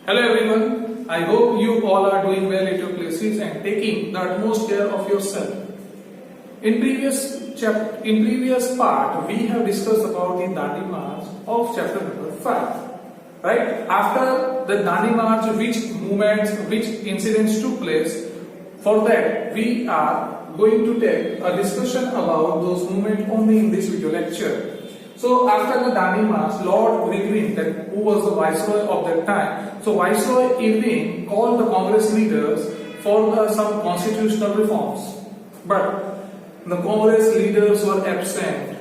Hello everyone, I hope you all are doing well at your places and taking the utmost care of yourself. In previous part, we have discussed about the Dandi March of chapter number 5. Right? After the Dandi March, which movements, which incidents took place, for that we are going to take a discussion about those movements only in this video lecture. So after the Dandi March, Lord Irwin, who was the viceroy of that time, so Viceroy Irwin called the Congress leaders for some constitutional reforms. But the Congress leaders were absent.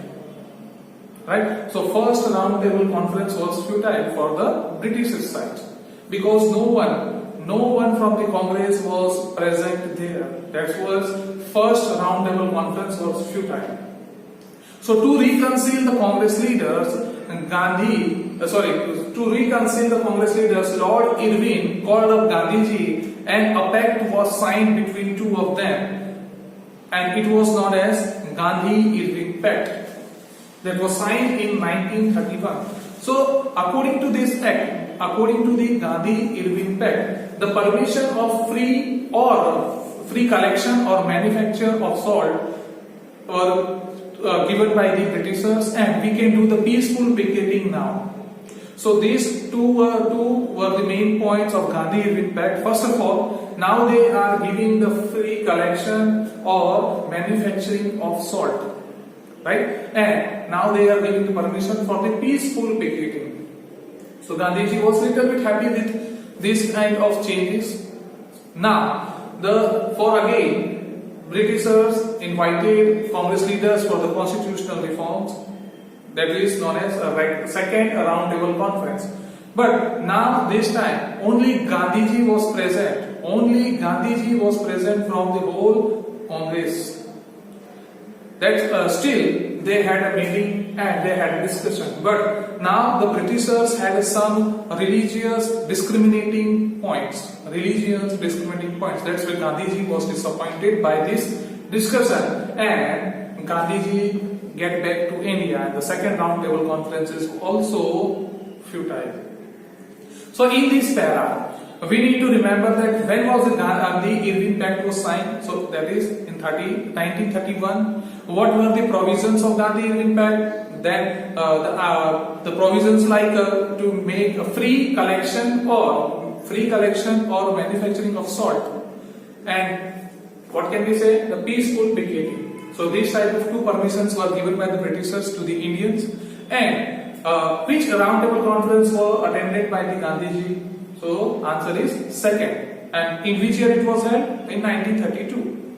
Right? So first round table conference was futile for the British side because no one from the Congress was present there. That was first round table conference was futile. So to reconcile the Congress leaders, Lord Irwin called up Gandhiji and a pact was signed between two of them, and it was known as Gandhi-Irwin Pact. That was signed in 1931. So according to this act, according to the Gandhi-Irwin Pact, the permission of free collection or manufacture of salt were given by the Britishers, and we can do the peaceful picketing now. So these two were the main points of Gandhi-Irwin Pact. First of all, now they are giving the free collection or manufacturing of salt. Right? And now they are giving the permission for the peaceful picketing. So Gandhiji was little bit happy with this kind of changes. Now, Britishers invited Congress leaders for the constitutional reforms. That is known as a second round table conference. But now this time only Gandhiji was present. Only Gandhiji was present from the whole Congress. That still they had a meeting and they had a discussion. But now the Britishers had some religious discriminating points. That's why Gandhiji was disappointed by this discussion, and Gandhiji get back to India, and the second round table conference is also futile. So in this para, we need to remember that when was the Gandhi-Irwin Pact was signed? So that is in 1931. What were the provisions of Gandhi-Irwin Pact? Then the provisions like to make a free collection or manufacturing of salt, and what can we say? The peaceful picketing. So these type of two permissions were given by the Britishers to the Indians, and which round table conference were attended by the Gandhiji? So answer is second. And in which year it was held? In 1932.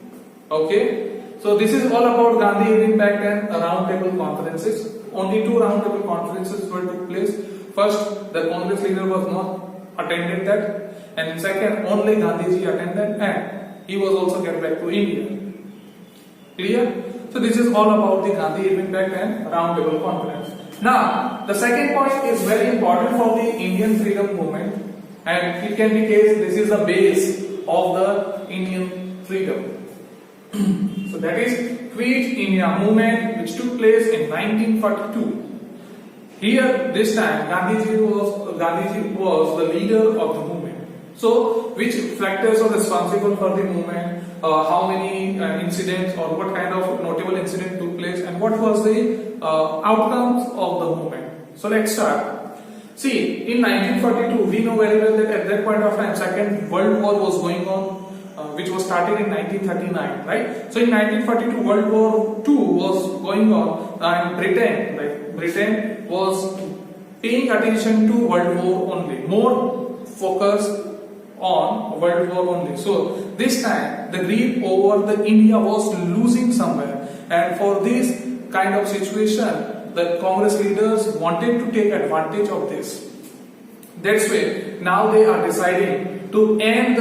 Okay. So this is all about Gandhi-Irwin Pact and round table conferences. Only two round table conferences were took place. First, the Congress leader was not attended that, and second, only Gandhiji attended, and he was also get back to India. Clear? So this is all about the Gandhi-Irwin Pact and round table conference. Now, the second point is very important for the Indian freedom movement, and it can be case this is the base of the Indian freedom. So that is Quit India movement, which took place in 1942. Here, this time, Gandhiji was the leader of the movement. So, which factors are responsible for the movement? How many incidents or what kind of notable incident took place, and what was the outcomes of the movement? So let's start. See, in 1942, we know very well that at that point of time, Second World War was going on, which was started in 1939, right? So in 1942, World War II was going on, and Britain was paying attention to World War only, more focused on World War only. So this time, the grip over the India was losing somewhere, and for this kind of situation, the Congress leaders wanted to take advantage of this. That's why now they are deciding to end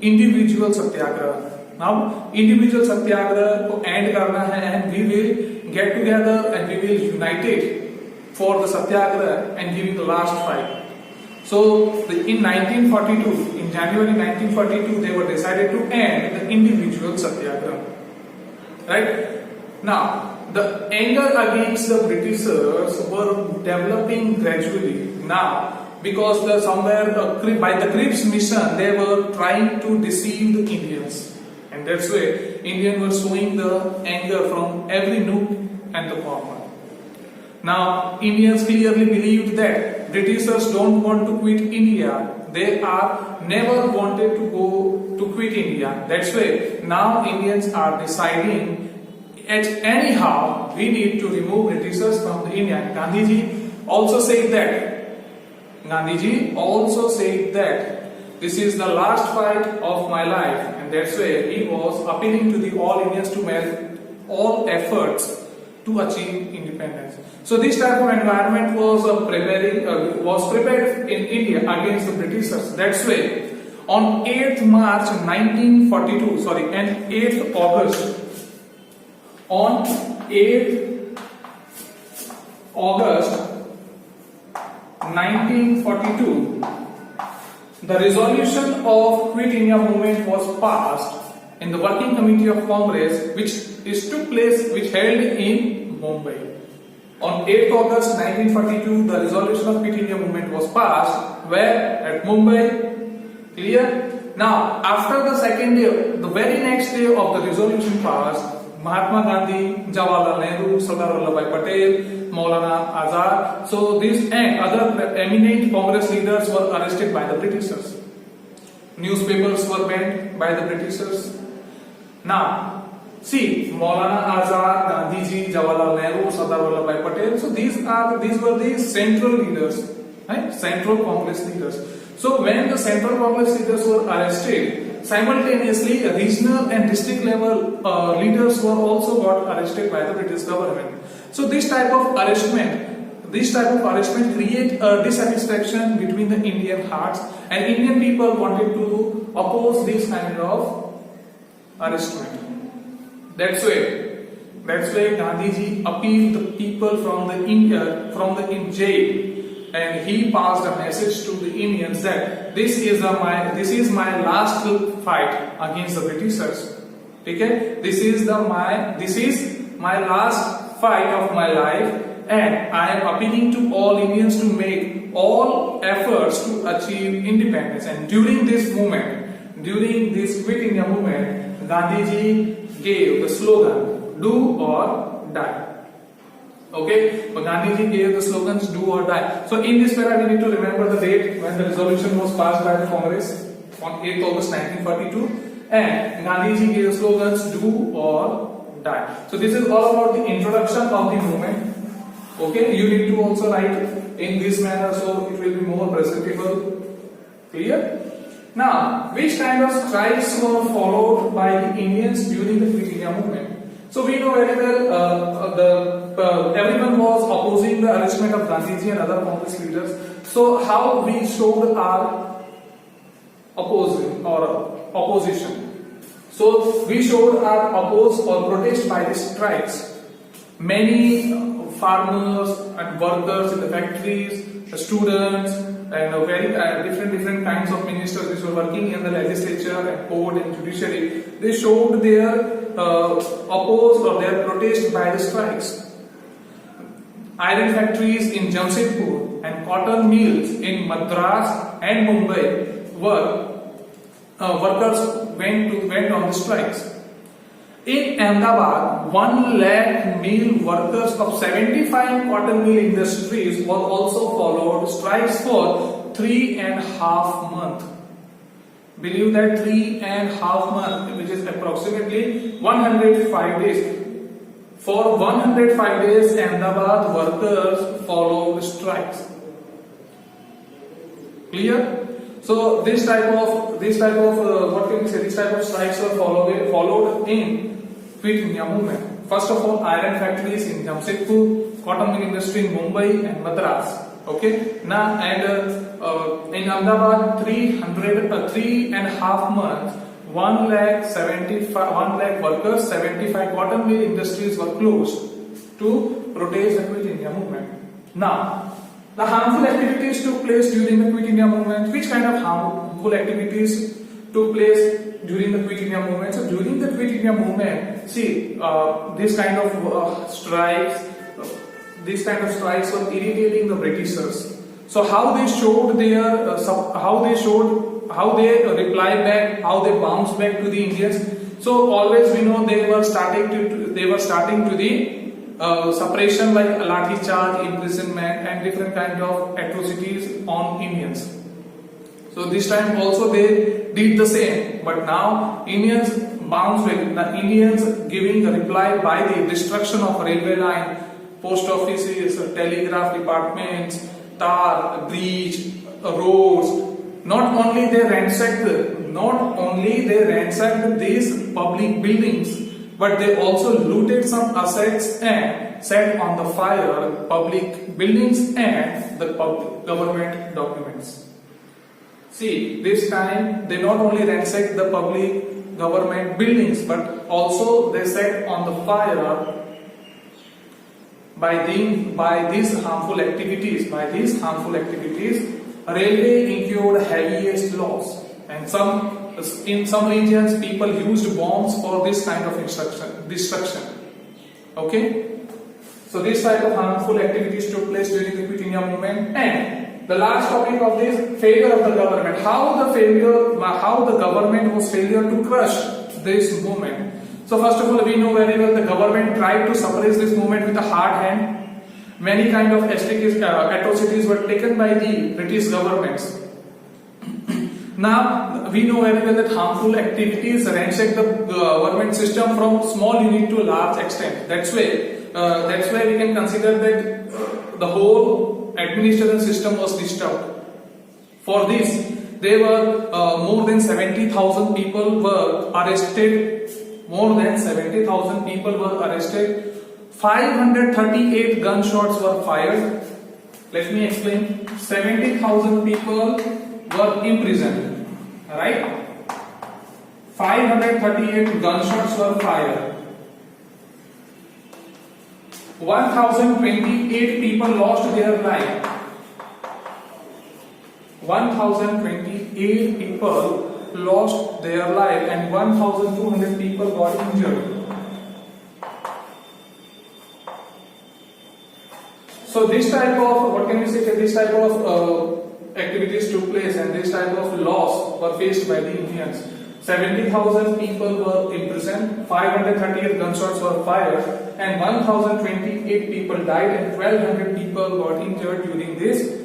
individual satyagraha. Now individual satyagraha को end करना है, and we will get together and we will unite it for the satyagraha and giving the last fight. So in 1942, in January 1942, they were decided to end the individual satyagraha. Right? Now, the anger against the Britishers were developing gradually. Now, because by the Cripps mission they were trying to deceive the Indians, and that's why Indians were showing the anger from every nook and the corner. Now Indians clearly believed that Britishers don't want to quit India. They are never wanted to quit India. That's why now Indians are deciding anyhow we need to remove Britishers from the India. Gandhiji also said that this is the last fight of my life, and that's why he was appealing to the all Indians to make all efforts to achieve independence. So this type of environment was prepared in India against the Britishers. That's why on 8th March 1942, sorry, and 8th August, on 8th August 1942, the resolution of Quit India movement was passed in the Working Committee of Congress, which held in Mumbai. On 8th August 1942, the resolution of Quit India movement was passed. Where? At Mumbai. Clear? Now, after the second day, the very next day of the resolution passed, Mahatma Gandhi, Jawaharlal Nehru, Sardar Vallabhbhai Patel, Maulana Azad, so these and other eminent Congress leaders were arrested by the Britishers. Newspapers were banned by the Britishers. Now, see, Maulana Azad, Gandhiji, Jawaharlal Nehru, Sardar Vallabhbhai Patel. So these were the central leaders, right? Central Congress leaders. So when the central Congress leaders were arrested, simultaneously regional and district level leaders were also got arrested by the British government. So this type of arrestment create a dissatisfaction between the Indian hearts, and Indian people wanted to oppose this kind of arrestment. That's why Gandhiji appealed the people from the jail, and he passed a message to the Indians that this is my last fight against the Britishers. Okay, this is my last fight of my life, and I am appealing to all Indians to make all efforts to achieve independence. And during this Quit India movement, Gandhiji gave the slogan, do or die. Okay, but Gandhiji gave the slogans, do or die. So in this para we need to remember the date when the resolution was passed by the Congress on 8th August 1942, and Gandhiji gave the slogans, do or die. So this is all about the introduction of the movement. Okay, you need to also write in this manner so it will be more presentable. Clear? Now, which kind of strikes were followed by the Indians during the Quit India movement? So we know very well everyone was opposing the arrestment of Gandhiji and other Congress leaders. So how we showed our opposition? So we showed our oppose or protest by the strikes. Many farmers and workers in the factories, the students, and very different kinds of ministers which were working in the legislature and court and judiciary, they showed their oppose or their protest by the strikes. Iron factories in Jamshedpur and cotton mills in Madras and Mumbai workers went on the strikes. In Ahmedabad, 1 lakh mill workers of 75 cotton mill industries were also followed strikes for 3.5 months. Believe that 3.5 months, which is approximately 105 days. For 105 days, Ahmedabad workers followed strikes. Clear? So this type of strikes were followed in Quit India movement. First of all, iron factories in Jamshedpur, cotton mill industry in Mumbai and Madras. Okay. Now in Ahmedabad, 3.5 months, 1 lakh workers, 75 cotton mill industries were closed to protest the Quit India movement. Now, the harmful activities took place during the Quit India movement. Which kind of harmful activities took place during the Quit India movement? So during the Quit India movement, see, this kind of strikes were irritating the Britishers. So how they showed their how they reply back, how they bounce back to the Indians. So always we know they were starting to the suppression like lathi charge, imprisonment, and different kind of atrocities on Indians. So this time also they did the same, but now Indians bounce back. The Indians giving a reply by the destruction of railway line, post offices, telegraph departments, tar, breach, roads. Not only they ransacked these public buildings, but they also looted some assets and set on the fire public buildings and the public government documents. See, this time they not only ransacked the public government buildings, but also they set on the fire by these harmful activities. Railway incurred heaviest loss, and in some regions people used bombs for this kind of destruction. Okay, so this type of harmful activities took place during the Quit India movement. And the last topic of this, failure of the government. How the government was failure to crush this movement. So first of all, we know very well the government tried to suppress this movement with a hard hand. Many kind of atrocities were taken by the British governments. Now we know very well that harmful activities ransacked the government system from small unit to large extent. That's why we can consider that the whole administration system was disturbed. For this, there were more than 70,000 people were arrested. 538 gunshots were fired. Let me explain. 70,000 people were imprisoned. Right? 538 gunshots were fired. 1,028 people lost their life. 1,028 people lost their life and 1,200 people got injured. So this type of, activities took place and this type of loss were faced by the Indians. 70,000 people were imprisoned, 538 gunshots were fired, and 1,028 people died and 1,200 people got injured during this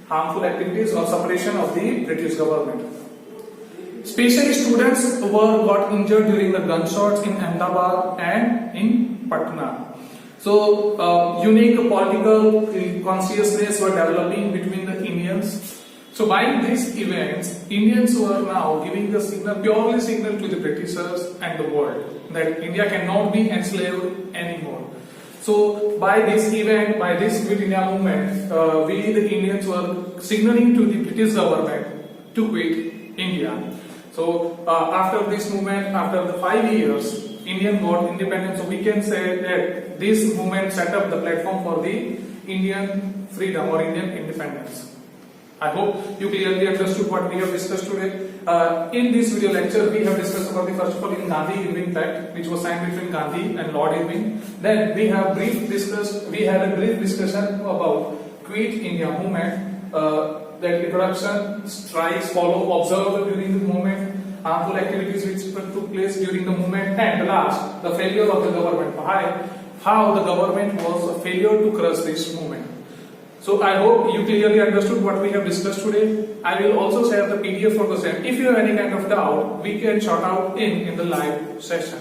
harmful activities or suppression of the British government. Especially students got injured during the gunshots in Ahmedabad and in Patna. So unique political consciousness were developing between the Indians. So by these events, Indians were now giving the purely signal to the Britishers and the world that India cannot be enslaved anymore. So by this event, by this Quit India movement, we the Indians were signaling to the British government to quit India. So after this movement, after the 5 years, Indian got independence. So we can say that this movement set up the platform for the Indian freedom or Indian independence. I hope you clearly understood what we have discussed today. In this video lecture, we have discussed about the first of all in Gandhi-Irving Pact, which was signed between Gandhi and Lord Irving. Then we had a brief discussion about Quit India movement. That introduction, strikes follow observed during the movement, harmful activities which took place during the movement, and last, the failure of the government. How the government was a failure to crush this movement. So I hope you clearly understood what we have discussed today. I will also share the PDF for the same. If you have any kind of doubt, we can sort out in the live session.